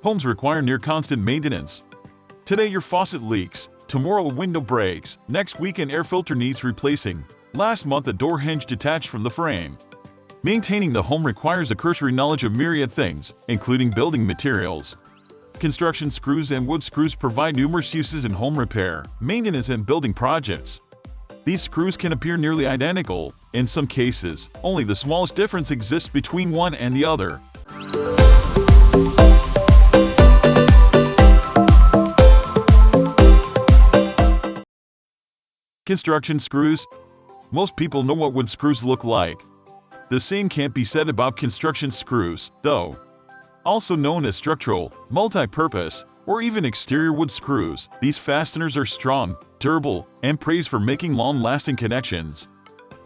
Homes require near constant maintenance. Today your faucet leaks, tomorrow a window breaks, next week an air filter needs replacing, last month a door hinge detached from the frame. Maintaining the home requires a cursory knowledge of myriad things, including building materials. Construction screws and wood screws provide numerous uses in home repair, maintenance, and building projects. These screws can appear nearly identical. In some cases, only the smallest difference exists between one and the other. Construction screws. Most people know what wood screws look like. The same can't be said about construction screws, though. Also known as structural, multi-purpose, or even exterior wood screws, these fasteners are strong, durable, and praised for making long-lasting connections.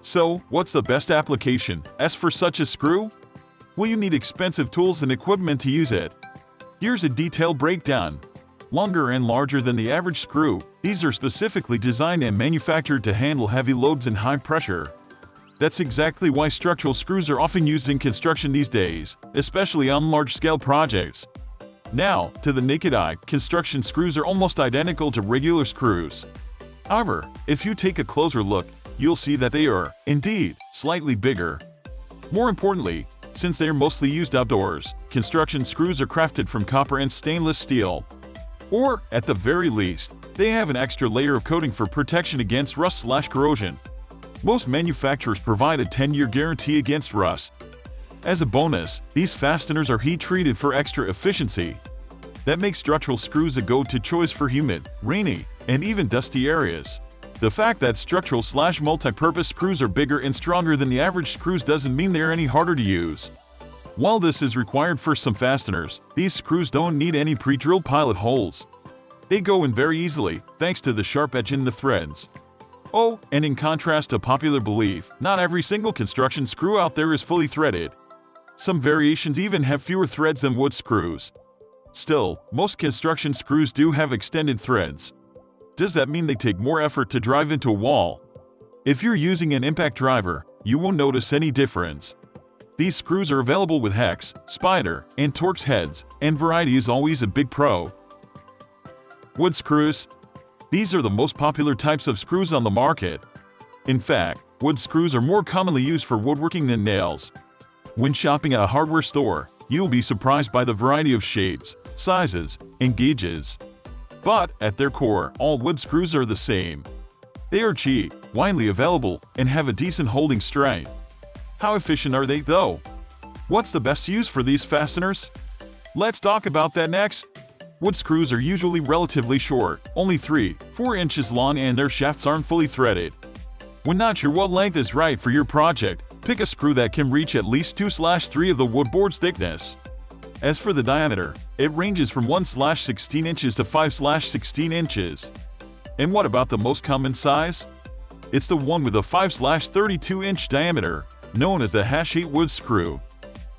So, what's the best application for such a screw? Well, you need expensive tools and equipment to use it. Here's a detailed breakdown. Longer and larger than the average screw, these are specifically designed and manufactured to handle heavy loads and high pressure. That's exactly why structural screws are often used in construction these days, especially on large-scale projects. Now, to the naked eye, construction screws are almost identical to regular screws. However, if you take a closer look, you'll see that they are, indeed, slightly bigger. More importantly, since they are mostly used outdoors, construction screws are crafted from copper and stainless steel. Or, at the very least, they have an extra layer of coating for protection against rust/corrosion. Most manufacturers provide a 10-year guarantee against rust. As a bonus, these fasteners are heat-treated for extra efficiency. That makes structural screws a go-to choice for humid, rainy, and even dusty areas. The fact that structural/multi-purpose screws are bigger and stronger than the average screws doesn't mean they're any harder to use. While this is required for some fasteners, these screws don't need any pre-drilled pilot holes. They go in very easily, thanks to the sharp edge in the threads. Oh, and in contrast to popular belief, not every single construction screw out there is fully threaded. Some variations even have fewer threads than wood screws. Still, most construction screws do have extended threads. Does that mean they take more effort to drive into a wall? If you're using an impact driver, you won't notice any difference. These screws are available with hex, spider, and Torx heads, and variety is always a big pro. Wood screws. These are the most popular types of screws on the market. In fact, wood screws are more commonly used for woodworking than nails. When shopping at a hardware store, you'll be surprised by the variety of shapes, sizes, and gauges. But, at their core, all wood screws are the same. They are cheap, widely available, and have a decent holding strength. How efficient are they, though? What's the best use for these fasteners? Let's talk about that next. Wood screws are usually relatively short, only 3–4 inches long, and their shafts aren't fully threaded. When not sure what length is right for your project, pick a screw that can reach at least 2/3 of the wood board's thickness. As for the diameter, it ranges from 1/16 inches to 5/16 inches. And what about the most common size? It's the one with a 5/32 inch diameter, known as the #8 wood screw.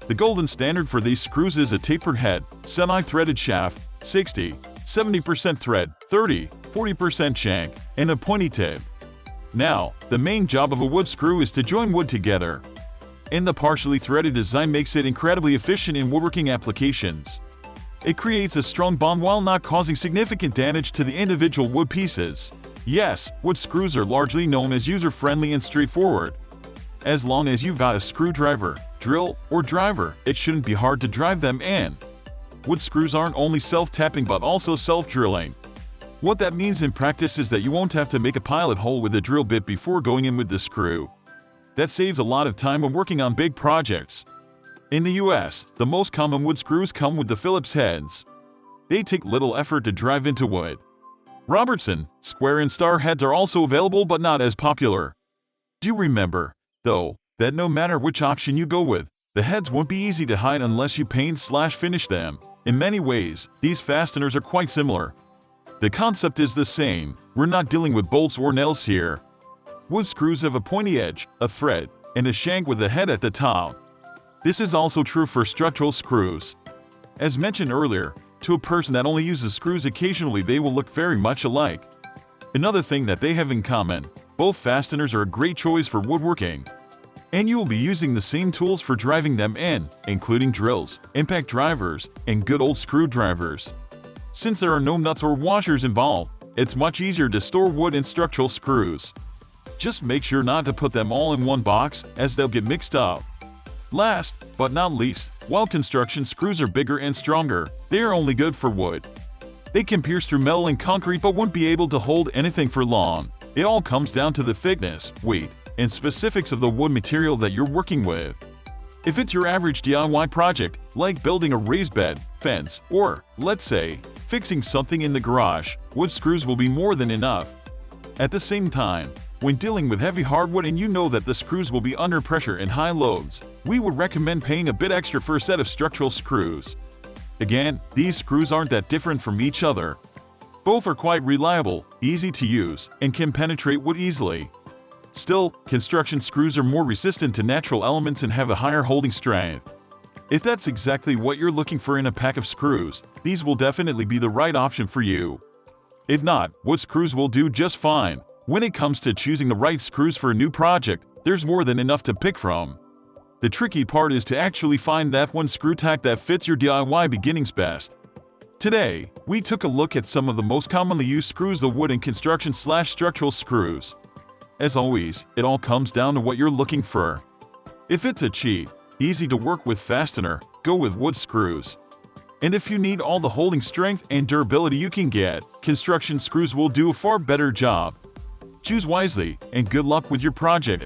The golden standard for these screws is a tapered head, semi-threaded shaft, 60–70% thread, 30–40% shank, and a pointy tip. Now, the main job of a wood screw is to join wood together. And the partially threaded design makes it incredibly efficient in woodworking applications. It creates a strong bond while not causing significant damage to the individual wood pieces. Yes, wood screws are largely known as user-friendly and straightforward. As long as you've got a screwdriver, drill, or driver, it shouldn't be hard to drive them in. Wood screws aren't only self-tapping but also self-drilling. What that means in practice is that you won't have to make a pilot hole with a drill bit before going in with the screw. That saves a lot of time when working on big projects. In the US, the most common wood screws come with the Phillips heads. They take little effort to drive into wood. Robertson, square, and star heads are also available but not as popular. Do remember, though, that no matter which option you go with, the heads won't be easy to hide unless you paint/finish them. In many ways, these fasteners are quite similar. The concept is the same. We're not dealing with bolts or nails here. Wood screws have a pointy edge, a thread, and a shank with a head at the top. This is also true for structural screws. As mentioned earlier, to a person that only uses screws occasionally, they will look very much alike. Another thing that they have in common, both fasteners are a great choice for woodworking. And you will be using the same tools for driving them in, including drills, impact drivers, and good old screwdrivers. Since there are no nuts or washers involved, it's much easier to store wood and structural screws. Just make sure not to put them all in one box, as they'll get mixed up. Last, but not least, while construction screws are bigger and stronger, they are only good for wood. They can pierce through metal and concrete but won't be able to hold anything for long. It all comes down to the thickness, weight, and specifics of the wood material that you're working with. If it's your average DIY project, like building a raised bed, fence, or, let's say, fixing something in the garage, wood screws will be more than enough. At the same time, when dealing with heavy hardwood and you know that the screws will be under pressure and high loads, we would recommend paying a bit extra for a set of structural screws. Again, these screws aren't that different from each other. Both are quite reliable, easy to use, and can penetrate wood easily. Still, construction screws are more resistant to natural elements and have a higher holding strength. If that's exactly what you're looking for in a pack of screws, these will definitely be the right option for you. If not, wood screws will do just fine. When it comes to choosing the right screws for a new project, there's more than enough to pick from. The tricky part is to actually find that one screw type that fits your DIY beginnings best. Today, we took a look at some of the most commonly used screws, the wood and construction/structural screws. As always, it all comes down to what you're looking for. If it's a cheap, easy to work with fastener, go with wood screws. And if you need all the holding strength and durability you can get, construction screws will do a far better job. Choose wisely, and good luck with your project.